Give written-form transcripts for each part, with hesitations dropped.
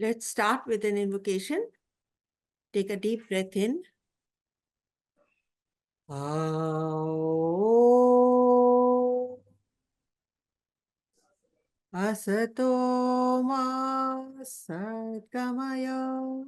Let's start with an invocation. Take a deep breath in. Asato ma satgamaya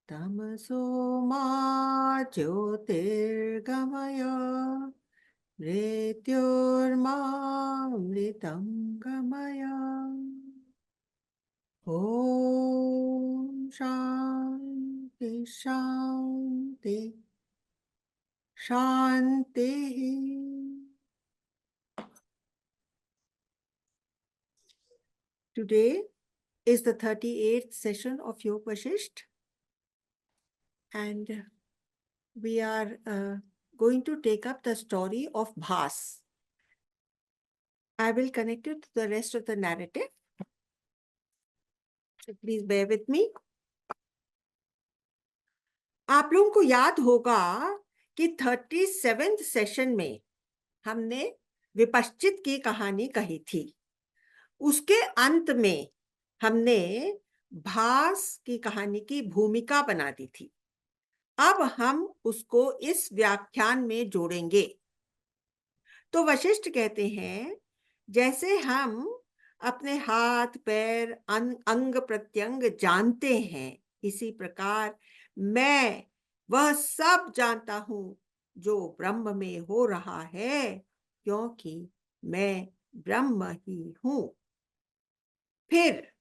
tamaso ma jyotirgamaya mrityorma mritam gamaya. Om Shanti Shanti Shanti. Today is the 38th session of Yog Vashisht, and we are going to take up the story of Bhas. I will connect it to the rest of the narrative, so please bear with me. आप लोगों को याद होगा कि 37th session में हमने विपश्चित की कहानी कही थी। उसके अंत में हमने भास की कहानी की भूमिका बना दी थी। अब हम उसको इस व्याख्यान में जोड़ेंगे। तो वशिष्ठ कहते हैं, जैसे हम अपने हाथ पैर अंग प्रत्यंग जानते हैं, इसी प्रकार मैं वह सब जानता हूं जो ब्रह्म में हो रहा है, क्योंकि मैं ब्रह्म ही हूं। फिर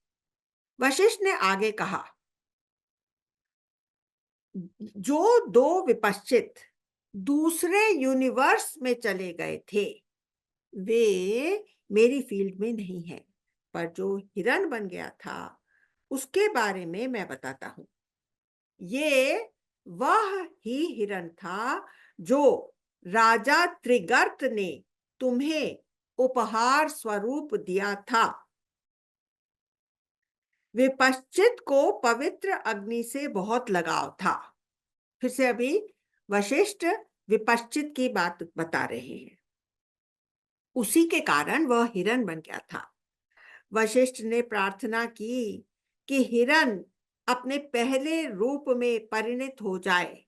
वशिष्ठ ने आगे कहा, जो दो विपश्चित दूसरे यूनिवर्स में चले गए थे, वे मेरी फील्ड में नहीं है, पर जो हिरण बन गया था उसके बारे में मैं बताता हूं। ये वह ही हिरण था जो राजा त्रिगर्त ने तुम्हें उपहार स्वरूप दिया था। विपश्चित को पवित्र अग्नि से बहुत लगाव था। फिर से अभी वशिष्ठ विपश्चित की बात बता रहे हैं। उसी के कारण वह हिरण बन गया था। वशिष्ठ ने प्रार्थना की कि हिरण अपने पहले रूप में परिणत हो जाए।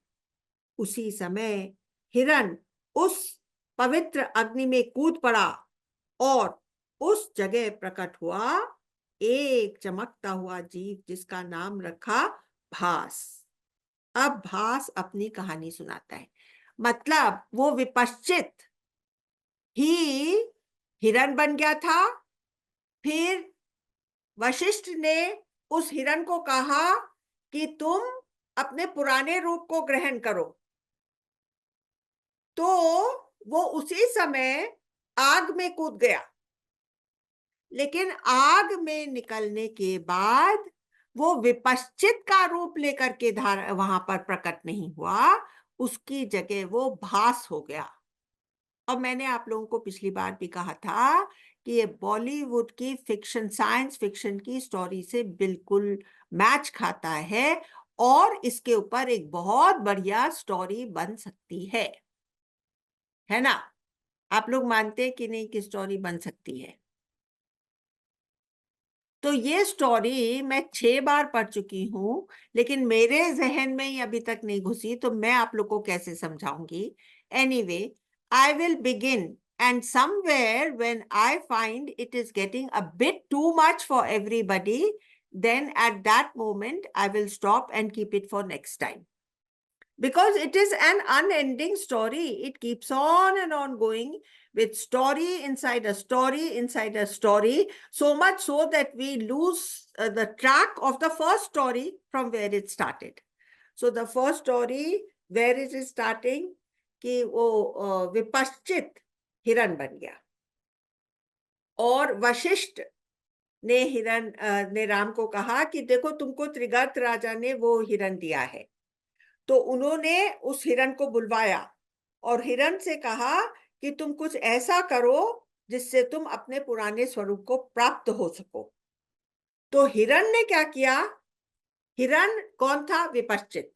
उसी समय हिरण उस पवित्र अग्नि में कूद पड़ा और उस जगह प्रकट हुआ एक चमकता हुआ जीव, जिसका नाम रखा भास। अब भास अपनी कहानी सुनाता है। मतलब वो विपश्चित ही हिरण बन गया था। फिर वशिष्ठ ने उस हिरण को कहा कि तुम अपने पुराने रूप को ग्रहण करो। तो वो उसी समय आग में कूद गया, लेकिन आग में निकलने के बाद वो विपश्चित का रूप लेकर के वहां पर प्रकट नहीं हुआ। उसकी जगह वो भास हो गया। और मैंने आप लोगों को पिछली बार भी कहा था कि ये बॉलीवुड की फिक्शन, साइंस फिक्शन की स्टोरी से बिल्कुल मैच खाता है और इसके ऊपर एक बहुत बढ़िया स्टोरी बन सकती है ना? आप लोग मानते हैं कि नहीं कि स्टोरी बन सकती है? तो ये स्टोरी मैं 6 बार पढ़ चुकी हूं, लेकिन मेरे जहन में ही अभी तक नहीं घुसी, तो मैं आप लोग को कैसे समझाऊंगी? Anyway, I will begin, and somewhere when I find it is getting a bit too much for everybody, then at that moment I will stop and keep it for next time. Because it is an unending story. It keeps on and on going with story inside a story inside a story, so much so that we lose the track of the first story from where it started. So the first story, where it is starting, कि वो विपश्चित हिरण बन गया और वशिष्ठ ने हिरण ने राम को कहा कि देखो, तुमको त्रिगर्त राजा ने वो हिरण दिया है। तो उन्होंने उस हिरण को बुलवाया और हिरण से कहा कि तुम कुछ ऐसा करो जिससे तुम अपने पुराने स्वरूप को प्राप्त हो सको। तो हिरण ने क्या किया? हिरण कौन था? विपश्चित।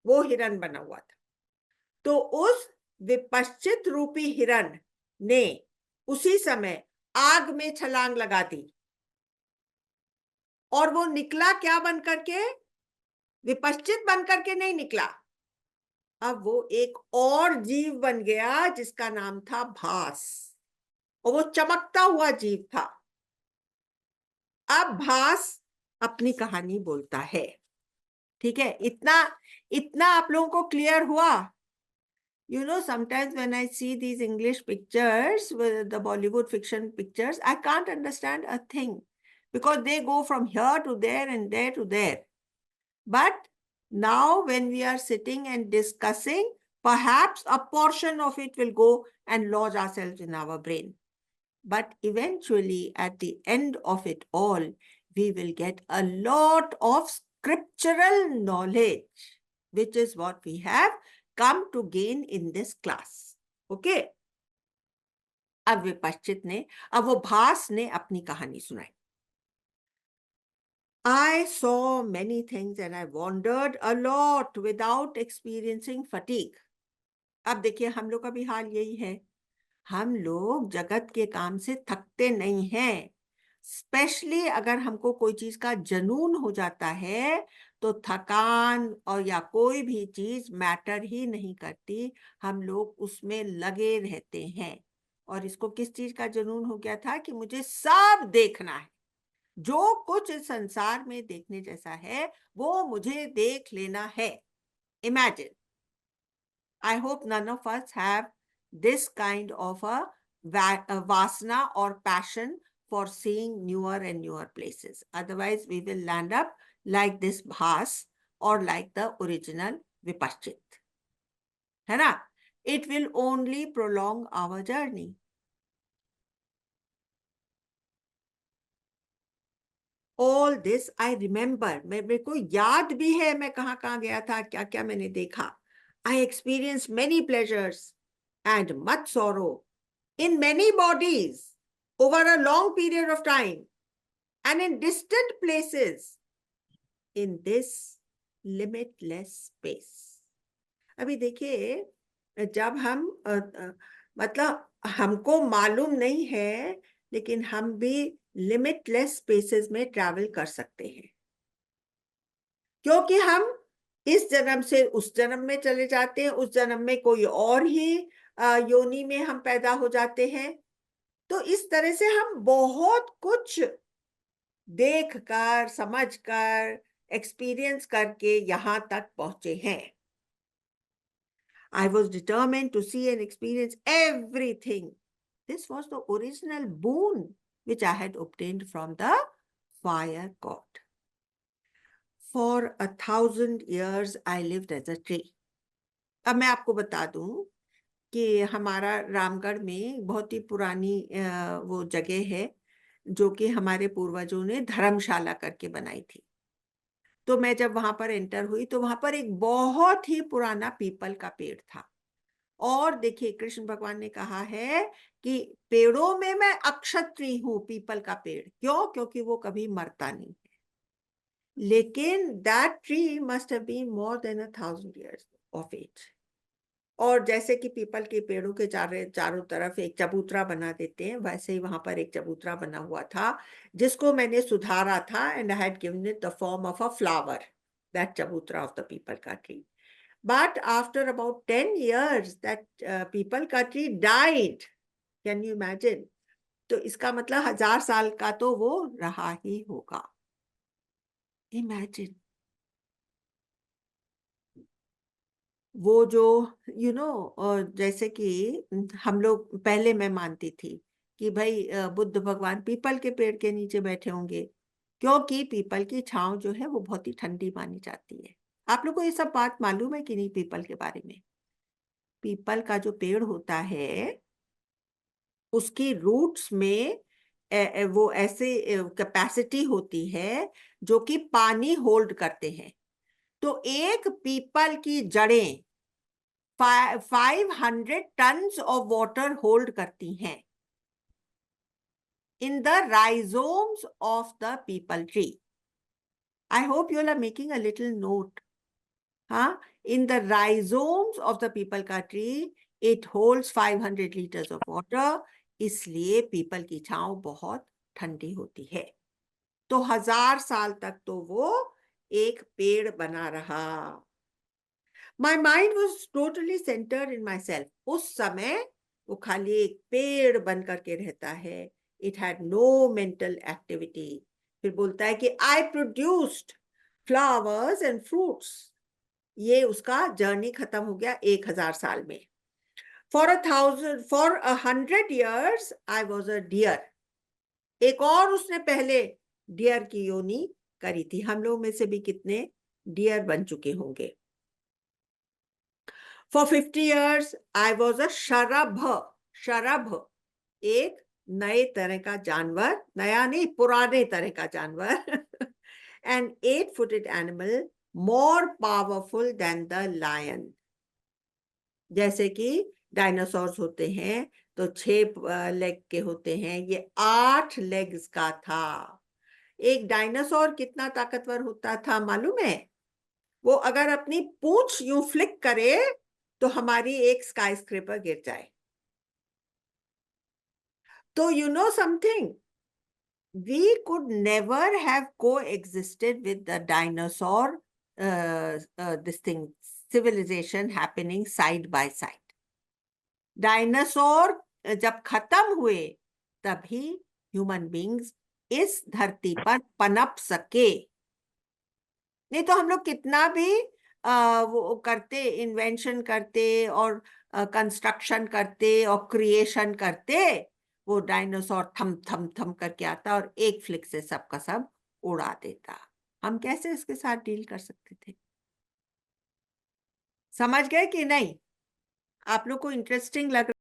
वो हिरण बना हुआ था। तो उस विपश्चित रूपी हिरण ने उसी समय आग में छलांग लगा दी और वो निकला क्या बन करके? विपश्चित बन करके नहीं निकला, अब वो एक और जीव बन गया जिसका नाम था भास, और वो चमकता हुआ जीव था। अब भास अपनी कहानी बोलता है। ठीक है, इतना इतना आप लोगों को क्लियर हुआ? You know, sometimes when I see these English pictures, the Bollywood fiction pictures, I can't understand a thing because they go from here to there and there to there. But now when we are sitting and discussing, perhaps a portion of it will go and lodge ourselves in our brain. But eventually, at the end of it all, we will get a lot of scriptural knowledge, which is what we have come to gain in this class. Okay? अब वो भास ने अपनी कहानी सुनाई. I saw many things and I wandered a lot without experiencing fatigue. अब देखिए हम लोग का भी हाल यही है, हम लोग जगत के काम से थकते नहीं हैं। स्पेशली अगर हमको कोई चीज का जनून हो जाता है तो थकान और या कोई भी चीज मैटर ही नहीं करती, हम लोग उसमें लगे रहते हैं। और इसको किस चीज का जनून हो गया था कि मुझे सब देखना है, जो कुछ इस संसार में देखने जैसा है वो मुझे देख लेना है। Imagine, I hope none of us have this kind of a vasana or passion for seeing newer and newer places. Otherwise, we will land up like this Bhas or like the original Vipashchit. है ना? It will only prolong our journey. All this I remember. मेरे को याद भी है मैं कहाँ कहाँ गया था, क्या क्या मैंने देखा. I experienced many pleasures and much sorrow in many bodies over a long period of time and in distant places in this limitless space. अभी देखिए, जब हम मतलब हमको मालूम नहीं है, लेकिन हम भी लिमिटलेस स्पेसेस में ट्रैवल कर सकते हैं, क्योंकि हम इस जन्म से उस जन्म में चले जाते हैं, उस जन्म में कोई और ही योनि में हम पैदा हो जाते हैं। तो इस तरह से हम बहुत कुछ देखकर, समझकर, एक्सपीरियंस करके यहाँ तक पहुंचे हैं। I was determined to see and experience everything. This was the original boon which I had obtained from the fire god. For 1,000 years I lived as a tree. अब मैं आपको बता दूं कि हमारा रामगढ़ में बहुत ही पुरानी वो जगह है जो कि हमारे पूर्वजों ने धर्मशाला करके बनाई थी। तो मैं जब वहां पर एंटर हुई तो वहां पर एक बहुत ही पुराना पीपल का पेड़ था। और देखिए, कृष्ण भगवान ने कहा है कि पेड़ों में मैं अक्षत्री हूं, पीपल का पेड़। क्यों? क्योंकि वो कभी मरता नहीं है। लेकिन that tree must have been more than 1,000 years of age. और जैसे कि पीपल के पेड़ों के चारों तरफ एक चबूतरा बना देते हैं, वैसे ही वहां पर एक चबूतरा बना हुआ था जिसको मैंने सुधारा था, and I had given it the form of a flower, that चबूतरा ऑफ द पीपल का tree. But after about 10 years, that people का tree died. Can you imagine? तो इसका मतलब 1,000 साल का तो वो रहा ही होगा। Imagine. वो जो जैसे कि हम लोग पहले, मैं मानती थी कि भाई बुद्ध भगवान पीपल के पेड़ के नीचे बैठे होंगे, क्योंकि पीपल की छांव जो है वो बहुत ही ठंडी मानी जाती है। आप लोग को ये सब बात मालूम है कि नहीं पीपल के बारे में? पीपल का जो पेड़ होता है उसकी रूट्स में वो ऐसे कैपेसिटी होती है जो कि पानी होल्ड करते हैं। तो एक पीपल की जड़ें 500 टन्स ऑफ वाटर होल्ड करती हैं in the rhizomes of the peepal tree. I hope you all are making a little note. In the rhizomes of the people का tree, it holds 500 liters of water. इसलिए people की छांव बहुत ठंडी होती है। तो 1000 साल तक तो वो एक पेड़ बना रहा। My mind was totally centered in myself. उस समय वो खाली एक पेड़ बन करके रहता है। It had no mental activity. फिर बोलता है कि I produced flowers and fruits. ये उसका जर्नी खत्म हो गया 1000 साल में। For 100 years, I was a deer. एक और उसने पहले डियर की योनि करी थी। हम लोग में से भी कितने डियर बन चुके होंगे। For 50 years, I was a Sharabha. Sharabha एक नए तरह का जानवर, नया नहीं पुराने तरह का जानवर। An 8-footed animal more powerful than the lion. जैसे कि डायनासोर्स होते हैं तो 6 लेग के होते हैं, ये 8 लेग्स का था। एक डायनासोर कितना ताकतवर होता था मालूम है? वो अगर अपनी पूंछ यूं फ्लिक करे तो हमारी एक स्काई स्क्रेपर गिर जाए। तो you know something, we could never have coexisted with the dinosaur this thing civilization happening side by side. Dinosaur जब खत्म हुए तभी ह्यूमन बींग्स इस धरती पर पनप सके। नहीं तो हम लोग कितना भी वो करते, इन्वेंशन करते और कंस्ट्रक्शन करते और क्रिएशन करते, वो डायनासोर थम थम थम करके आता और एक फ्लिक से सबका सब उड़ा देता। हम कैसे इसके साथ डील कर सकते थे? समझ गए कि नहीं? आप लोग को इंटरेस्टिंग लग